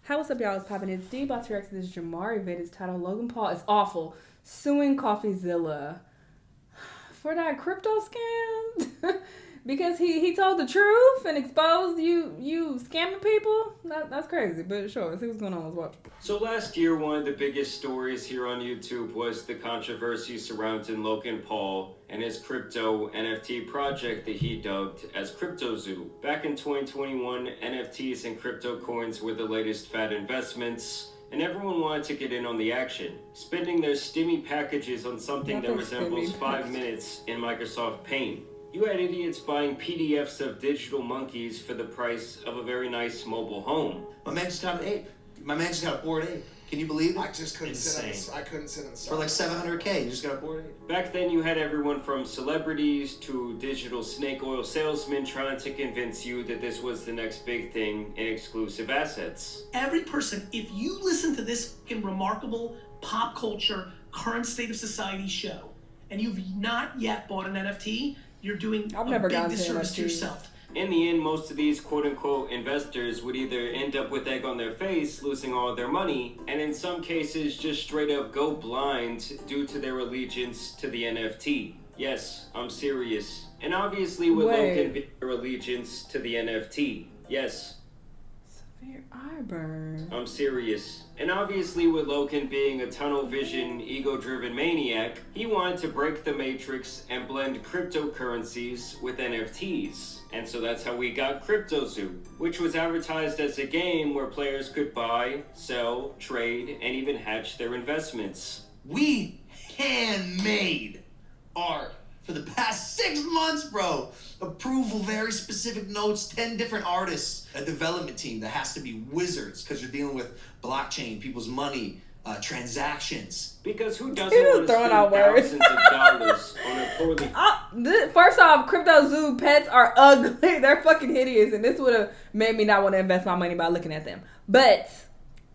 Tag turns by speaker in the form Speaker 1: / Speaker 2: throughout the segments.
Speaker 1: Hi, what's up, y'all? It's poppin'. It's D. About to react to this Jamari vid. It's titled Logan Paul is awful. Suing Coffeezilla for that crypto scam because he told the truth and exposed you scamming people. That's crazy, but sure, let's see what's going on. Let's watch.
Speaker 2: So last year, one of the biggest stories here on YouTube was the controversy surrounding Logan Paul and his crypto NFT project that he dubbed as CryptoZoo. Back in 2021, NFTs and crypto coins were the latest fad investments, and everyone wanted to get in on the action, spending their stimmy packages on something that resembles 5 minutes in Microsoft Paint. You had idiots buying PDFs of digital monkeys for the price of a very nice mobile home.
Speaker 3: My man just got an ape. My man just got a bored ape. Can you believe it?
Speaker 4: I just couldn't sit in the
Speaker 3: For like $700K, you just got a bored ape.
Speaker 2: Back then, you had everyone from celebrities to digital snake oil salesmen trying to convince you that this was the next big thing in exclusive assets.
Speaker 5: Every person, if you listen to this remarkable pop culture, current state of society show, and you've not yet bought an NFT, you're doing a big disservice to yourself.
Speaker 2: In the end, most of these quote-unquote investors would either end up with egg on their face, losing all of their money, and in some cases just straight up go blind due to their allegiance to the NFT. Yes, I'm serious. And obviously with Logan being their allegiance to the NFT. Yes.
Speaker 1: Severe eye burn.
Speaker 2: I'm serious. And obviously with Logan being a tunnel vision, ego-driven maniac, he wanted to break the matrix and blend cryptocurrencies with NFTs. And so that's how we got CryptoZoo, which was advertised as a game where players could buy, sell, trade, and even hatch their investments.
Speaker 3: We handmade art for the past 6 months, bro. Approval, very specific notes, 10 different artists, a development team that has to be wizards because you're dealing with blockchain, people's money, transactions.
Speaker 2: Because who doesn't want to spend thousands of dollars on a poorly...
Speaker 1: First off, CryptoZoo pets are ugly. They're fucking hideous, and this would have made me not want to invest my money by looking at them. But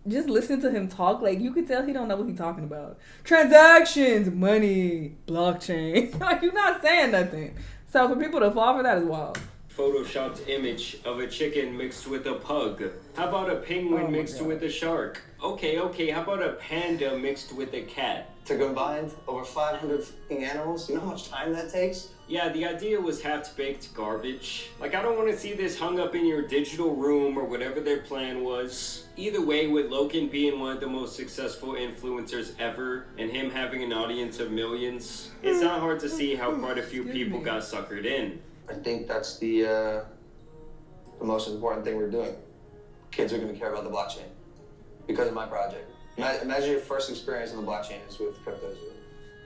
Speaker 1: just listening to him talk, like, you could tell he don't know what he's talking about. Transactions, money, blockchain. Like, you're not saying nothing. So for people to fall for that is wild.
Speaker 2: Photoshopped image of a chicken mixed with a pug. How about a penguin mixed with a shark? Okay, how about a panda mixed with a cat?
Speaker 6: To combine over 500 animals, you know how much time that takes?
Speaker 2: Yeah, the idea was half-baked garbage. Like, I don't want to see this hung up in your digital room or whatever their plan was. Either way, with Logan being one of the most successful influencers ever and him having an audience of millions, it's not hard to see how quite a few people got suckered in.
Speaker 6: I think that's the most important thing we're doing. Kids are going to care about the blockchain because of my project. Imagine your first experience on the blockchain is with CryptoZoo.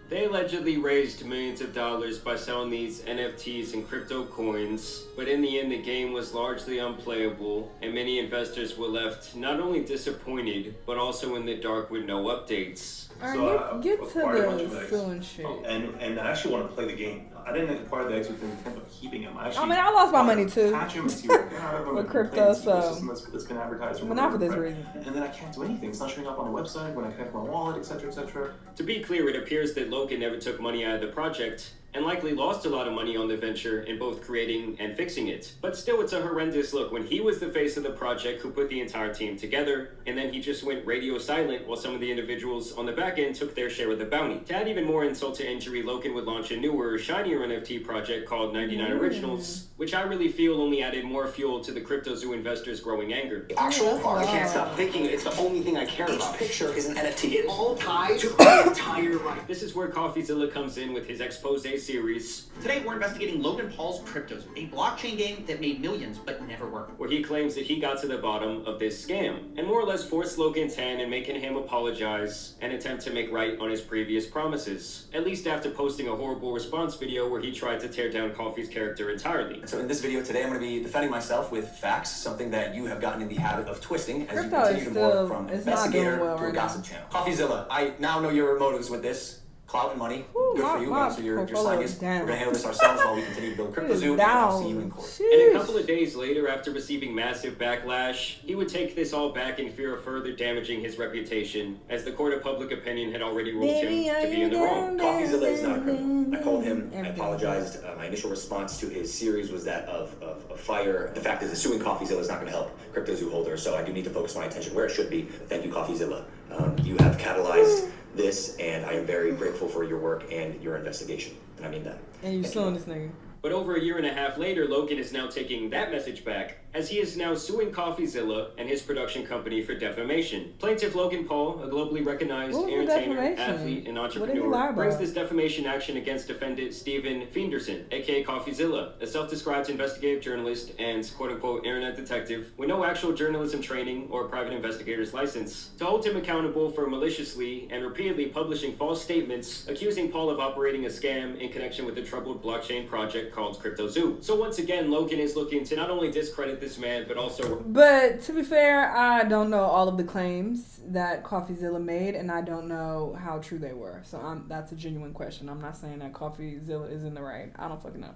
Speaker 2: They allegedly raised millions of dollars by selling these NFTs and crypto coins, but in the end the game was largely unplayable, and many investors were left not only disappointed, but also in the dark with no updates.
Speaker 1: Alright, get to the suing shit.
Speaker 7: And I actually want to play the game. I didn't acquire the eggs with the intent of keeping them.
Speaker 1: I mean, I lost my money too.
Speaker 7: With
Speaker 1: crypto, so
Speaker 7: that's been advertised.
Speaker 1: But not for this reason.
Speaker 7: And then I can't do anything. It's not showing up on the website when I connect my wallet, etc., etc.
Speaker 2: To be clear, it appears that Logan never took money out of the project, and likely lost a lot of money on the venture in both creating and fixing it. But still, it's a horrendous look when he was the face of the project who put the entire team together, and then he just went radio silent while some of the individuals on the back end took their share of the bounty. To add even more insult to injury, Logan would launch a newer, shinier NFT project called 99 Originals, which I really feel only added more fuel to the CryptoZoo investors' growing anger.
Speaker 6: Actual art. I can't stop thinking it's the only thing I care about. Each picture is an NFT.
Speaker 5: It all ties to the entire right.
Speaker 2: This is where Coffeezilla comes in with his expose series.
Speaker 8: Today we're investigating Logan Paul's CryptoZoo, a blockchain game that made millions but never worked.
Speaker 2: Where he claims that he got to the bottom of this scam and more or less forced Logan's hand in making him apologize and attempt to make right on his previous promises. At least after posting a horrible response video where he tried to tear down Coffee's character entirely.
Speaker 9: So in this video today, I'm going to be defending myself with facts, something that you have gotten in the habit of twisting as you continue to morph from investigator to a gossip channel. Coffeezilla, I now know your motives with this. clout and money.
Speaker 1: Ooh,
Speaker 9: Good for you. So your sign is, we're going to handle this ourselves while we continue to build CryptoZoo, and I'll see you in court.
Speaker 2: And a couple of days later, after receiving massive backlash, he would take this all back in fear of further damaging his reputation, as the court of public opinion had already ruled him to be in the wrong.
Speaker 10: Coffeezilla is not a criminal. I called him, I apologized. My initial response to his series was that of fire. The fact is that suing Coffeezilla is not going to help CryptoZoo holders, so I do need to focus my attention where it should be. Thank you, Coffeezilla. You have catalyzed this, and I am very grateful for your work and your investigation, and I mean that.
Speaker 1: And you suing this nigga.
Speaker 2: But over a year and a half later, Logan is now taking that message back, as he is now suing Coffeezilla and his production company for defamation. Plaintiff Logan Paul, a globally recognized entertainer, athlete, and entrepreneur, brings this defamation action against defendant Steven Fenderson, aka Coffeezilla, a self-described investigative journalist and quote-unquote internet detective with no actual journalism training or private investigator's license, to hold him accountable for maliciously and repeatedly publishing false statements accusing Paul of operating a scam in connection with the troubled blockchain project called CryptoZoo. So once again, Logan is looking to not only discredit this man, but also...
Speaker 1: But to be fair, I don't know all of the claims that Coffeezilla made, and I don't know how true they were. So that's a genuine question. I'm not saying that Coffeezilla is in the right. I don't fucking know.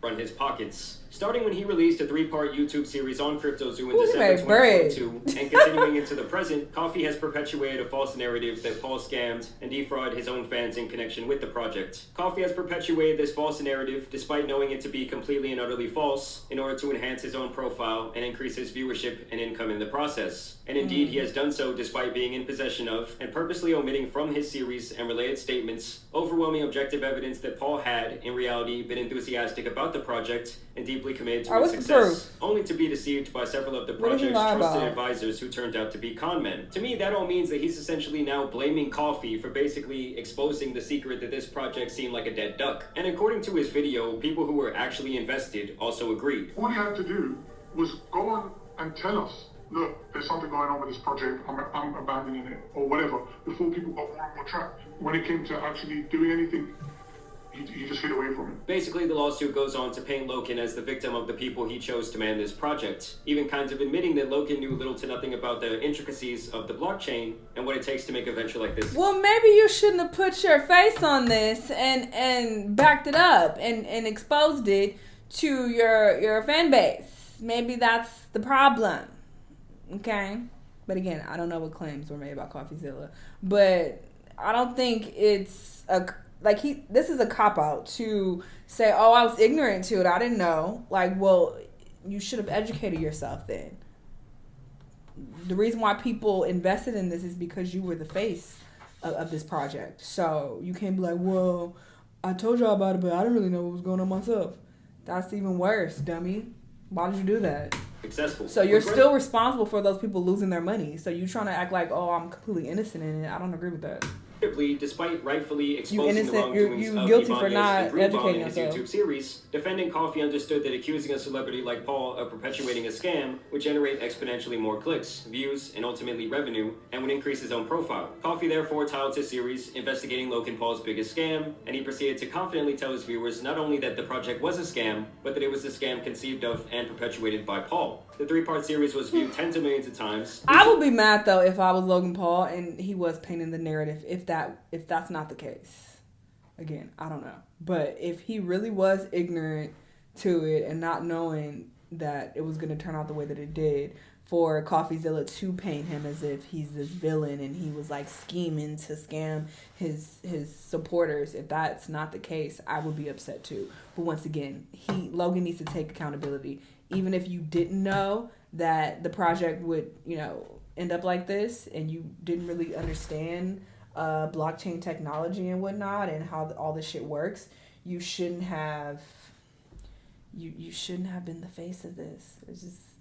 Speaker 2: Run his pockets. Starting when he released a 3-part YouTube series on CryptoZoo in December 2022, and continuing into the present, Coffee has perpetuated a false narrative that Paul scammed and defrauded his own fans in connection with the project. Coffee has perpetuated this false narrative, despite knowing it to be completely and utterly false, in order to enhance his own profile and increase his viewership and income in the process. And indeed, he has done so despite being in possession of, and purposely omitting from his series and related statements, overwhelming objective evidence that Paul had, in reality, been enthusiastic about the project and deeply committed to its success, only to be deceived by several of the project's trusted advisors who turned out to be con men. To me, that all means that he's essentially now blaming Coffee for basically exposing the secret that this project seemed like a dead duck. And according to his video, people who were actually invested also agreed.
Speaker 11: All you had to do was go on and tell us, look, there's something going on with this project, I'm abandoning it, or whatever, before people got more and more trapped. When it came to actually doing anything, he just hid away from it.
Speaker 2: Basically, the lawsuit goes on to paint Logan as the victim of the people he chose to man this project, even kind of admitting that Logan knew little to nothing about the intricacies of the blockchain and what it takes to make a venture like this.
Speaker 1: Well, maybe you shouldn't have put your face on this and backed it up and exposed it to your fan base. Maybe that's the problem. Okay? But again, I don't know what claims were made about Coffeezilla, but I don't think it's this is a cop-out to say, oh, I was ignorant to it, I didn't know. Like, well, you should have educated yourself then. The reason why people invested in this is because you were the face of this project. So you can't be like, well, I told y'all about it, but I didn't really know what was going on myself. That's even worse, dummy. Why did you do that?
Speaker 2: Successful.
Speaker 1: So you're still responsible for those people losing their money. So you trying to act like, oh, I'm completely innocent in it. I don't agree with that.
Speaker 2: Despite rightfully exposing the wrongdoings of
Speaker 1: guilty for not
Speaker 2: and Greenbaum in his
Speaker 1: yourself.
Speaker 2: YouTube series, defending Coffee understood that accusing a celebrity like Paul of perpetuating a scam would generate exponentially more clicks, views, and ultimately revenue, and would increase his own profile. Coffee therefore titled his series investigating Logan Paul's biggest scam, and he proceeded to confidently tell his viewers not only that the project was a scam, but that it was a scam conceived of and perpetuated by Paul. The 3-part series was viewed tens of millions of times.
Speaker 1: I would be mad though if I was Logan Paul and he was painting the narrative if that's not the case. Again, I don't know. But if he really was ignorant to it and not knowing that it was going to turn out the way that it did, for Coffeezilla to paint him as if he's this villain and he was like scheming to scam his supporters, if that's not the case, I would be upset too. But once again, Logan needs to take accountability. Even if you didn't know that the project would, end up like this and you didn't really understand blockchain technology and whatnot and how all this shit works, you shouldn't have been the face of this.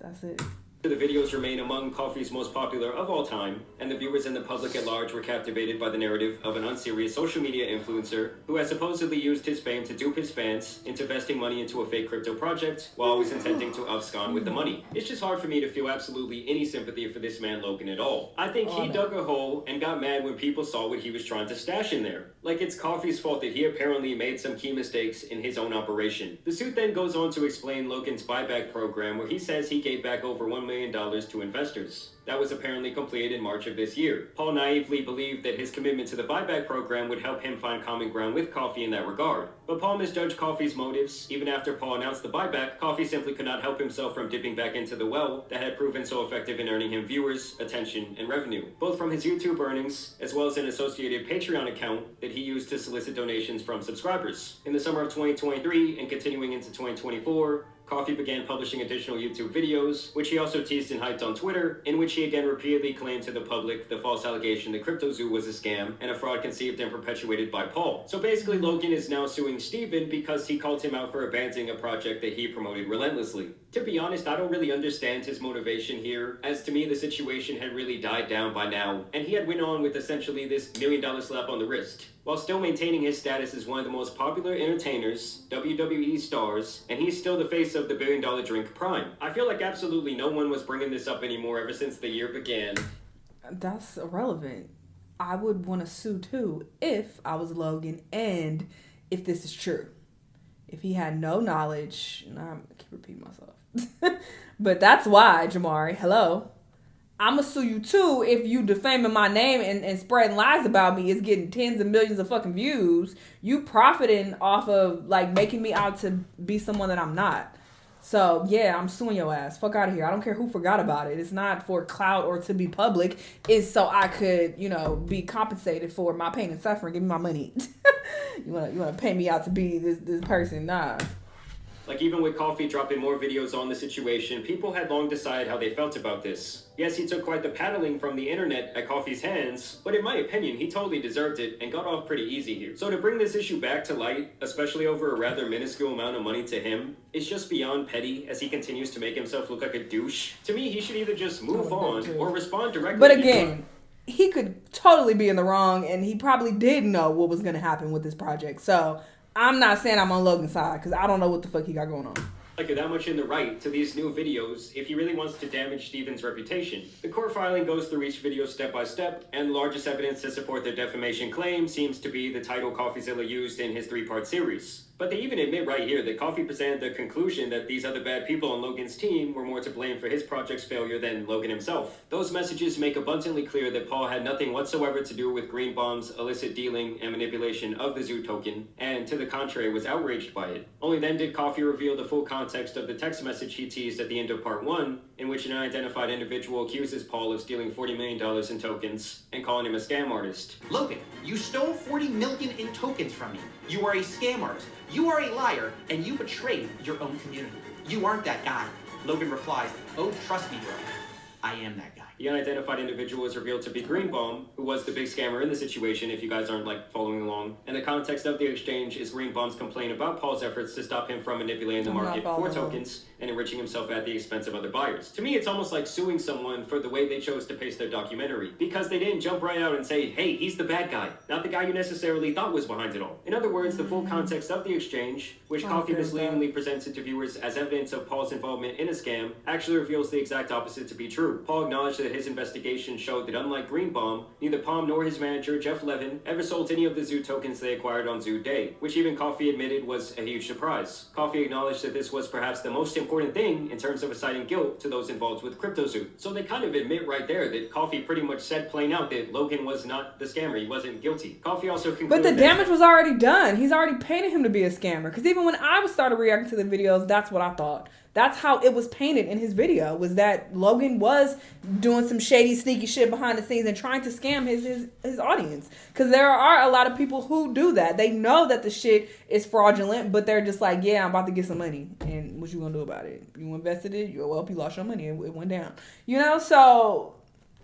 Speaker 1: That's it.
Speaker 2: The videos remain among Coffee's most popular of all time, and the viewers and the public at large were captivated by the narrative of an unserious social media influencer who has supposedly used his fame to dupe his fans into investing money into a fake crypto project while always intending to abscond with the money. It's just hard for me to feel absolutely any sympathy for this man Logan at all. I think he dug a hole and got mad when people saw what he was trying to stash in there. Like it's Coffee's fault that he apparently made some key mistakes in his own operation. The suit then goes on to explain Logan's buyback program, where he says he gave back over $1 million million to investors. That was apparently completed in March of this year. Paul naively believed that his commitment to the buyback program would help him find common ground with Coffee in that regard. But Paul misjudged Coffee's motives. Even after Paul announced the buyback, Coffee simply could not help himself from dipping back into the well that had proven so effective in earning him viewers, attention, and revenue, both from his YouTube earnings as well as an associated Patreon account that he used to solicit donations from subscribers. In the summer of 2023 and continuing into 2024, Coffee began publishing additional YouTube videos, which he also teased and hyped on Twitter, in which he again repeatedly claimed to the public the false allegation that CryptoZoo was a scam and a fraud conceived and perpetuated by Paul. So basically, Logan is now suing Steven because he called him out for abandoning a project that he promoted relentlessly. To be honest, I don't really understand his motivation here, as to me the situation had really died down by now, and he had went on with essentially this $1 million slap on the wrist, while still maintaining his status as one of the most popular entertainers, WWE stars, and he's still the face of the $1 billion drink Prime. I feel like absolutely no one was bringing this up anymore ever since the year began.
Speaker 1: That's irrelevant. I would want to sue too if I was Logan and if this is true. If he had no knowledge, and I keep repeating myself. But that's why, Jamari, hello. I'm going to sue you too if you defaming my name and spreading lies about me is getting tens of millions of fucking views. You profiting off of like making me out to be someone that I'm not. So yeah, I'm suing your ass. Fuck out of here. I don't care who forgot about it. It's not for clout or to be public. It's so I could, you know, be compensated for my pain and suffering. Give me my money. You wanna pay me out to be this person? Nah.
Speaker 2: Like, even with Coffee dropping more videos on the situation, people had long decided how they felt about this. Yes, he took quite the paddling from the internet at Coffee's hands, but in my opinion, he totally deserved it and got off pretty easy here. So to bring this issue back to light, especially over a rather minuscule amount of money to him, is just beyond petty as he continues to make himself look like a douche. To me, he should either just move on or respond directly.
Speaker 1: But again, he could totally be in the wrong, and he probably did know what was going to happen with this project. So I'm not saying I'm on Logan's side because I don't know what the fuck he got going on.
Speaker 2: Like, you're that much in the right to these new videos if he really wants to damage Steven's reputation. The court filing goes through each video step by step, and the largest evidence to support their defamation claim seems to be the title Coffeezilla used in his 3-part series. But they even admit right here that Coffee presented the conclusion that these other bad people on Logan's team were more to blame for his project's failure than Logan himself. Those messages make abundantly clear that Paul had nothing whatsoever to do with Green Bomb's illicit dealing and manipulation of the Zoo token, and to the contrary was outraged by it. Only then did Coffee reveal the full context of the text message he teased at the end of part 1, in which an unidentified individual accuses Paul of stealing $40 million in tokens and calling him a scam artist.
Speaker 8: Logan, you stole $40 million in tokens from me. You are a scam artist. You are a liar, and you betrayed your own community. You aren't that guy. Logan replies, oh, trust me, bro. I am that guy.
Speaker 2: The unidentified individual was revealed to be Green Bomb, who was the big scammer in the situation, if you guys aren't like following along. And the context of the exchange is Green Bomb's complaint about Paul's efforts to stop him from manipulating the market for tokens and enriching himself at the expense of other buyers. To me, it's almost like suing someone for the way they chose to pace their documentary, because they didn't jump right out and say, hey, he's the bad guy, not the guy you necessarily thought was behind it all. In other words, the full context of the exchange, which Coffee misleadingly presented to viewers as evidence of Paul's involvement in a scam, actually reveals the exact opposite to be true. Paul acknowledged that his investigation showed that unlike Green Bomb, neither Palm nor his manager, Jeff Levin, ever sold any of the Zoo tokens they acquired on Zoo Day, which even Coffee admitted was a huge surprise. Coffee acknowledged that this was perhaps the most important thing in terms of assigning guilt to those involved with CryptoZoo. So they kind of admit right there that Coffee pretty much said plain out that Logan was not the scammer, he wasn't guilty. Coffee also concluded
Speaker 1: But the damage was already done. He's already painted him to be a scammer. Because even when I started reacting to the videos, that's what I thought. That's how it was painted in his video, was that Logan was doing some shady, sneaky shit behind the scenes and trying to scam his audience. Because there are a lot of people who do that. They know that the shit is fraudulent, but they're just like, yeah, I'm about to get some money. And what you gonna do about it? You invested it, you lost your money, it went down. You know, so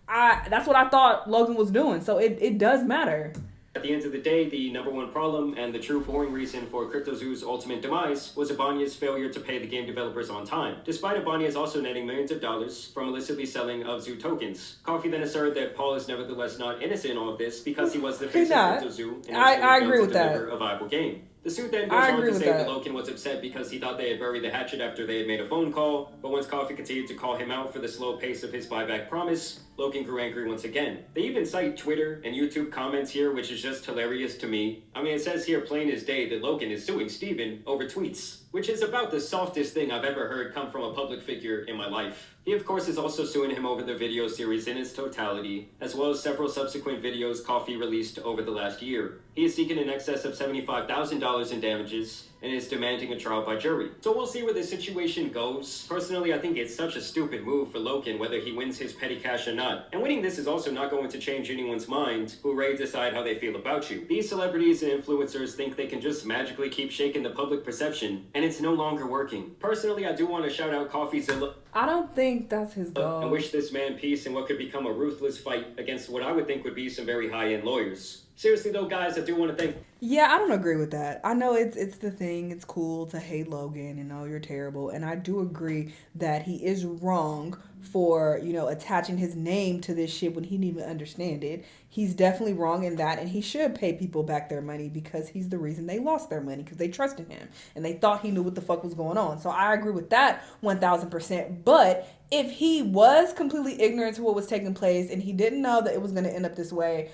Speaker 1: that's what I thought Logan was doing. So it does matter.
Speaker 2: At the end of the day, the number one problem and the true boring reason for CryptoZoo's ultimate demise was Abania's failure to pay the game developers on time, despite Abania's also netting millions of dollars from illicitly selling of Zoo tokens. Coffee then asserted that Paul is nevertheless not innocent in all of this because he was the face of CryptoZoo and
Speaker 1: I agree with that.
Speaker 2: A viable game. The suit then goes on to say that Logan was upset because he thought they had buried the hatchet after they had made a phone call, but once Coffee continued to call him out for the slow pace of his buyback promise, Logan grew angry once again. They even cite Twitter and YouTube comments here, which is just hilarious to me. I mean, it says here plain as day that Logan is suing Steven over tweets, which is about the softest thing I've ever heard come from a public figure in my life. He, of course, is also suing him over the video series in its totality, as well as several subsequent videos Coffee released over the last year. He is seeking in excess of $75,000 in damages and is demanding a trial by jury. So we'll see where the situation goes. Personally, I think it's such a stupid move for Logan, whether he wins his petty cash or not. And winning this is also not going to change anyone's mind who ready to decide how they feel about you. These celebrities and influencers think they can just magically keep shaking the public perception, and it's no longer working. Personally, I do want to shout out Coffeezilla.
Speaker 1: I don't think that's his goal.
Speaker 2: And wish this man peace in what could become a ruthless fight against what I would think would be some very high-end lawyers. Seriously though, guys, I do want to thank...
Speaker 1: Yeah, I don't agree with that. I know it's the thing. It's cool to hate Logan and oh, you're terrible. And I do agree that he is wrong for, you know, attaching his name to this shit when he didn't even understand it. He's definitely wrong in that, and he should pay people back their money because he's the reason they lost their money, because they trusted him and they thought he knew what the fuck was going on. So I agree with that 1000%. But if he was completely ignorant to what was taking place and he didn't know that it was going to end up this way,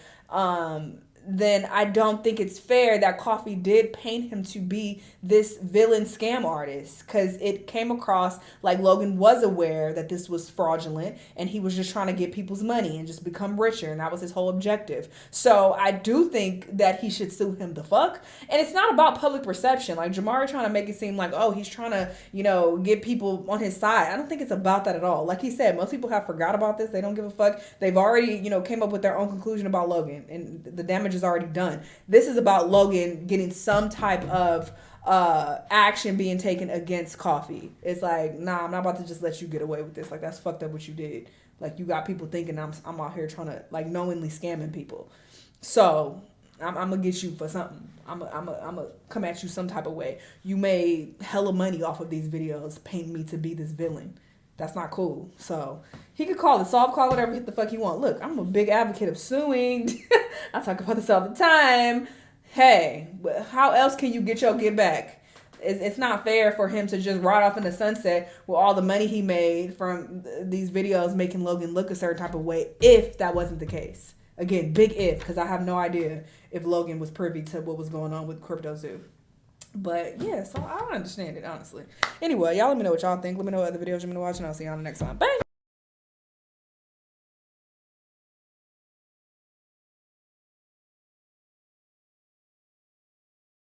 Speaker 1: then I don't think it's fair that Coffee did paint him to be this villain scam artist, because it came across like Logan was aware that this was fraudulent and he was just trying to get people's money and just become richer, and that was his whole objective. So I do think that he should sue him the fuck. And it's not about public perception. Like Jamari trying to make it seem like, oh, he's trying to, you know, get people on his side. I don't think it's about that at all. Like he said, most people have forgot about this. They don't give a fuck. They've already, you know, came up with their own conclusion about Logan, and the damage is already done. This is about Logan getting some type of action being taken against Coffee. It's like, nah, I'm not about to just let you get away with this. Like, that's fucked up what you did. Like, you got people thinking I'm out here trying to, like, knowingly scamming people. So I'm gonna get you for something. I'm gonna come at you some type of way. You made hella money off of these videos painting me to be this villain. That's not cool. So he could call it soft, call whatever hit the fuck he want. Look, I'm a big advocate of suing. I talk about this all the time. Hey, how else can you get your get back? It's not fair for him to just ride off in the sunset with all the money he made from these videos making Logan look a certain type of way, if that wasn't the case. Again, big if, because I have no idea if Logan was privy to what was going on with Crypto Zoo. But yeah, so I don't understand it, honestly. Anyway, y'all let me know what y'all think. Let me know what other videos you want me to watch, and I'll see y'all on the next one. Bye!